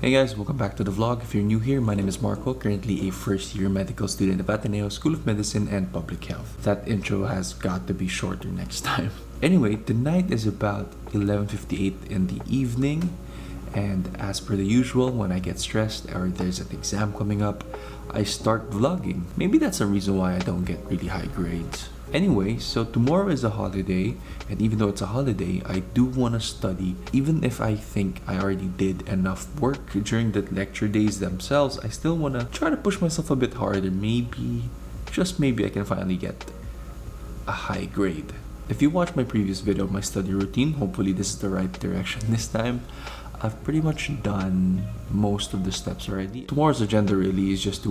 Hey guys, welcome back to the vlog. If you're new here, my name is Marco, currently a first-year medical student at Ateneo School of Medicine and Public Health. That intro has got to be shorter next time. Anyway, the night is about 11:58 in the evening, and as per the usual, when I get stressed or there's an exam coming up, I start vlogging. Maybe that's a reason why I don't get really high grades. Anyway, so tomorrow is a holiday, and even though it's a holiday, I do want to study. Even if I think I already did enough work during the lecture days themselves, I still want to try to push myself a bit harder. Maybe, just maybe, I can finally get a high grade. If you watched my previous video of my study routine, hopefully this is the right direction this time. I've pretty much done most of the steps already. Tomorrow's agenda really is just to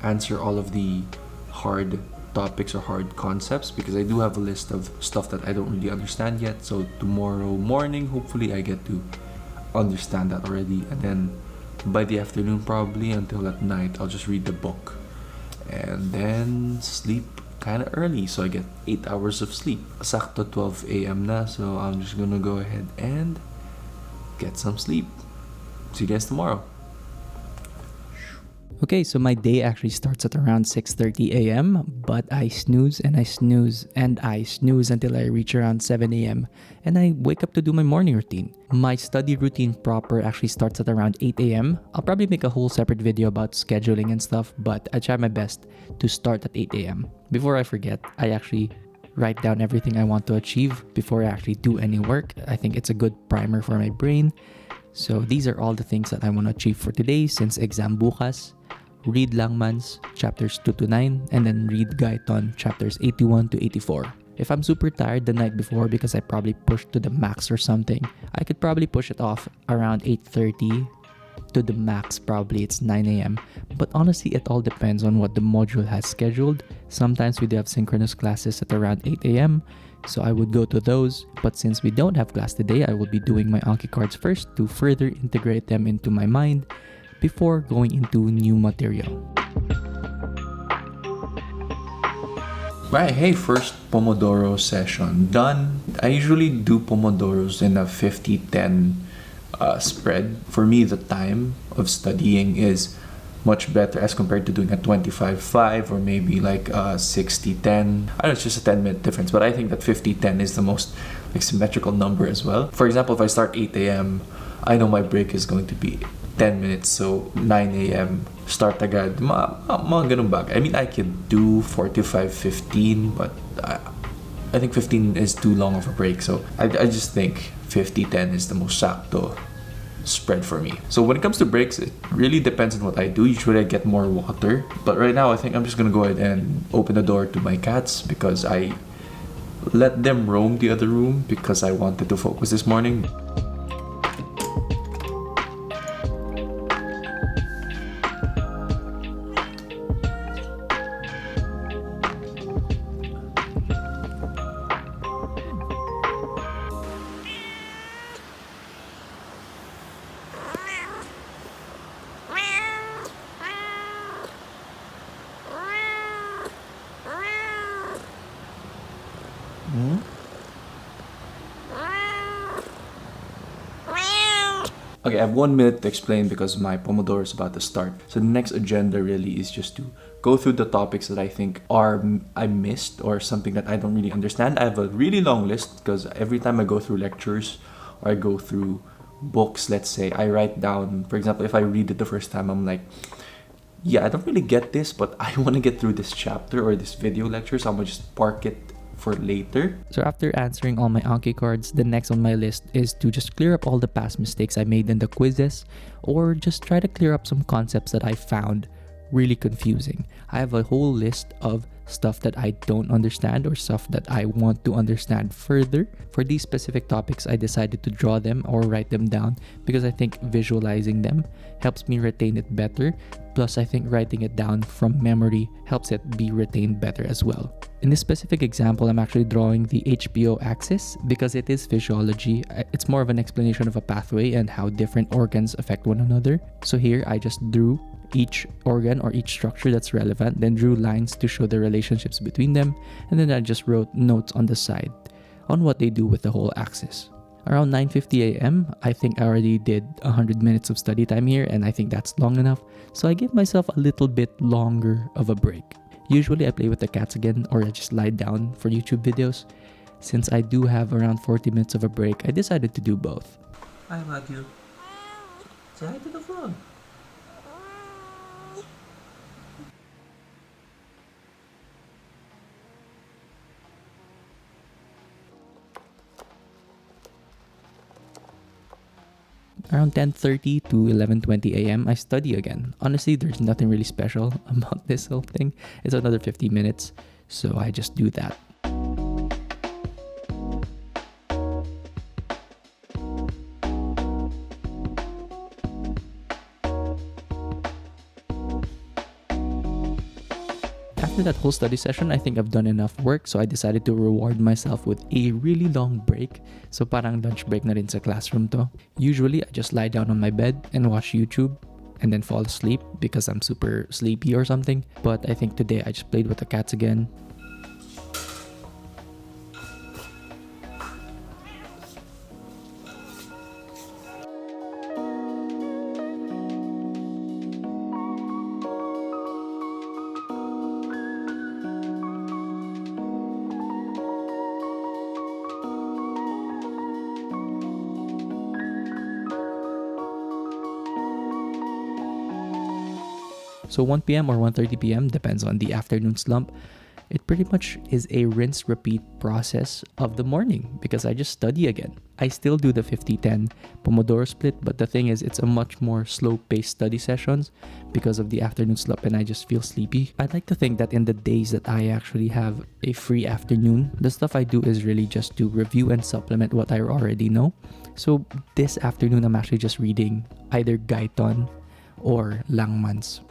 answer all of the hard topics or hard concepts, because I do have a list of stuff that I don't really understand yet. So tomorrow morning, hopefully I get to understand that already, and then by the afternoon, probably until at night, I'll just read the book and then sleep kind of early, so I get 8 hours of sleep. Sakto 12 a.m. na, so I'm just gonna go ahead and get some sleep. See you guys tomorrow. Okay, so my day actually starts at around 6:30 a.m., but I snooze and I snooze and I snooze until I reach around 7 a.m. and I wake up to do my morning routine. My study routine proper actually starts at around 8 a.m. I'll probably make a whole separate video about scheduling and stuff, but I try my best to start at 8 a.m. Before I forget, I actually write down everything I want to achieve before I actually do any work. I think it's a good primer for my brain. So these are all the things that I want to achieve for today since exam bukas. Read Langmans chapters 2 to 9 and then read Gaiton chapters 81 to 84. If I'm super tired the night before because I probably pushed to the max or something, I could probably push it off around 8:30 to the max, probably it's 9 a.m. But honestly, it all depends on what the module has scheduled. Sometimes we do have synchronous classes at around 8 a.m. so I would go to those. But since we don't have class today, I will be doing my Anki cards first to further integrate them into my mind before going into new material. Right, hey, first Pomodoro session done. I usually do Pomodoros in a 50-10 spread. For me, the time of studying is much better as compared to doing a 25-5 or maybe like a 60-10. I know it's just a 10-minute difference, but I think that 50-10 is the most symmetrical number as well. For example, if I start 8 a.m., I know my break is going to be 10 minutes, so 9 a.m. start agad. Mga ganun bagay. I mean, I could do 45-15, but I think 15 is too long of a break, so I just think 50-10 is the most sakto spread for me. So when it comes to breaks, it really depends on what I do. Usually I get more water, but right now I think I'm just gonna go ahead and open the door to my cats because I let them roam the other room because I wanted to focus this morning. Okay, I have 1 minute to explain because my Pomodoro is about to start. So the next agenda really is just to go through the topics that I think I missed or something that I don't really understand. I have a really long list because every time I go through lectures or I go through books, let's say, I write down, for example, if I read it the first time, I'm like, yeah, I don't really get this, but I want to get through this chapter or this video lecture, so I'm going to just park it for later. So after answering all my Anki cards, the next on my list is to just clear up all the past mistakes I made in the quizzes, or just try to clear up some concepts that I found really confusing. I have a whole list of stuff that I don't understand or stuff that I want to understand further. For these specific topics, I decided to draw them or write them down because I think visualizing them helps me retain it better. Plus, I think writing it down from memory helps it be retained better as well. In this specific example, I'm actually drawing the HPO axis because it is physiology. It's more of an explanation of a pathway and how different organs affect one another. So here, I just drew each organ or each structure that's relevant, then drew lines to show the relationships between them, and then I just wrote notes on the side on what they do with the whole axis. Around 9:50 a.m., I think I already did 100 minutes of study time here, and I think that's long enough. So I give myself a little bit longer of a break. Usually I play with the cats again, or I just lie down for YouTube videos. Since I do have around 40 minutes of a break, I decided to do both. Hi, Matthew. Say hi to the vlog. Around 10:30 to 11:20 a.m., I study again. Honestly, there's nothing really special about this whole thing. It's another 50 minutes, so I just do that. After that whole study session, I think I've done enough work, so I decided to reward myself with a really long break. So parang lunch break na rin sa classroom to. Usually, I just lie down on my bed and watch YouTube and then fall asleep because I'm super sleepy or something. But I think today I just played with the cats again. So 1 p.m. or 1:30 p.m. depends on the afternoon slump. It pretty much is a rinse repeat process of the morning because I just study again. I still do the 50-10 Pomodoro split, but the thing is it's a much more slow-paced study sessions because of the afternoon slump and I just feel sleepy. I'd like to think that in the days that I actually have a free afternoon, the stuff I do is really just to review and supplement what I already know. So this afternoon I'm actually just reading either Gaiton or Langmans.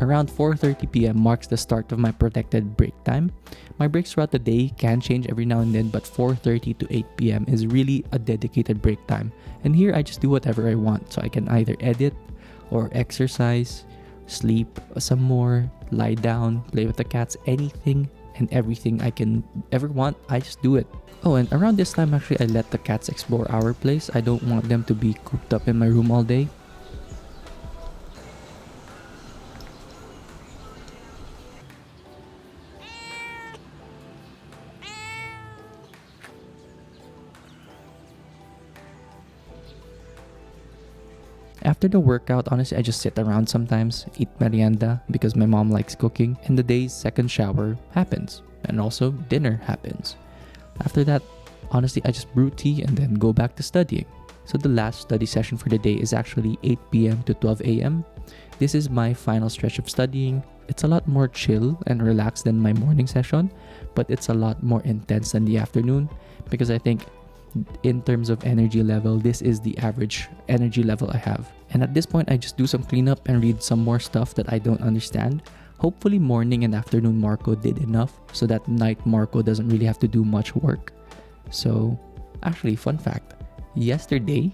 Around 4:30 p.m. marks the start of my protected break time. My breaks throughout the day can change every now and then, but 4:30 to 8 p.m. is really a dedicated break time. And here I just do whatever I want. So I can either edit or exercise, sleep some more, lie down, play with the cats, anything and everything I can ever want, I just do it. Oh, and around this time actually I let the cats explore our place. I don't want them to be cooped up in my room all day. After the workout, honestly, I just sit around sometimes, eat merienda because my mom likes cooking, and the day's second shower happens, and also dinner happens. After that, honestly, I just brew tea and then go back to studying. So the last study session for the day is actually 8 p.m. to 12 a.m. This is my final stretch of studying. It's a lot more chill and relaxed than my morning session, but it's a lot more intense than the afternoon because I think in terms of energy level, this is the average energy level I have. And at this point, I just do some cleanup and read some more stuff that I don't understand. Hopefully morning and afternoon Marco did enough so that night Marco doesn't really have to do much work. So actually, fun fact, yesterday,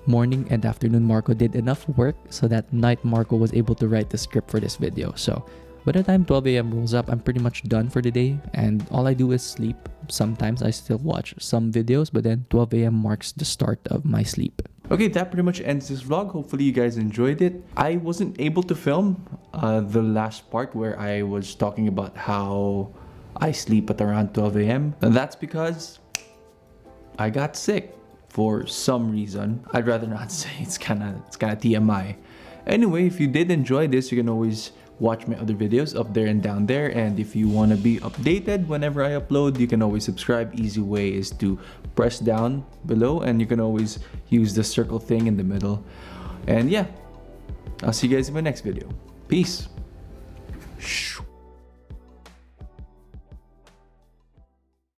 morning and afternoon Marco did enough work so that night Marco was able to write the script for this video. So by the time 12 a.m. rolls up, I'm pretty much done for the day and all I do is sleep. Sometimes I still watch some videos, but then 12 a.m. marks the start of my sleep. Okay, that pretty much ends this vlog. Hopefully you guys enjoyed it. I wasn't able to film the last part where I was talking about how I sleep at around 12 a.m. And that's because I got sick for some reason. I'd rather not say. It's kind of TMI. Anyway, if you did enjoy this, you can always watch my other videos up there and down there, and if you want to be updated whenever I upload, you can always subscribe. Easy way is to press down below and you can always use the circle thing in the middle. And yeah, I'll see you guys in my next video. Peace. Peace. Shoo.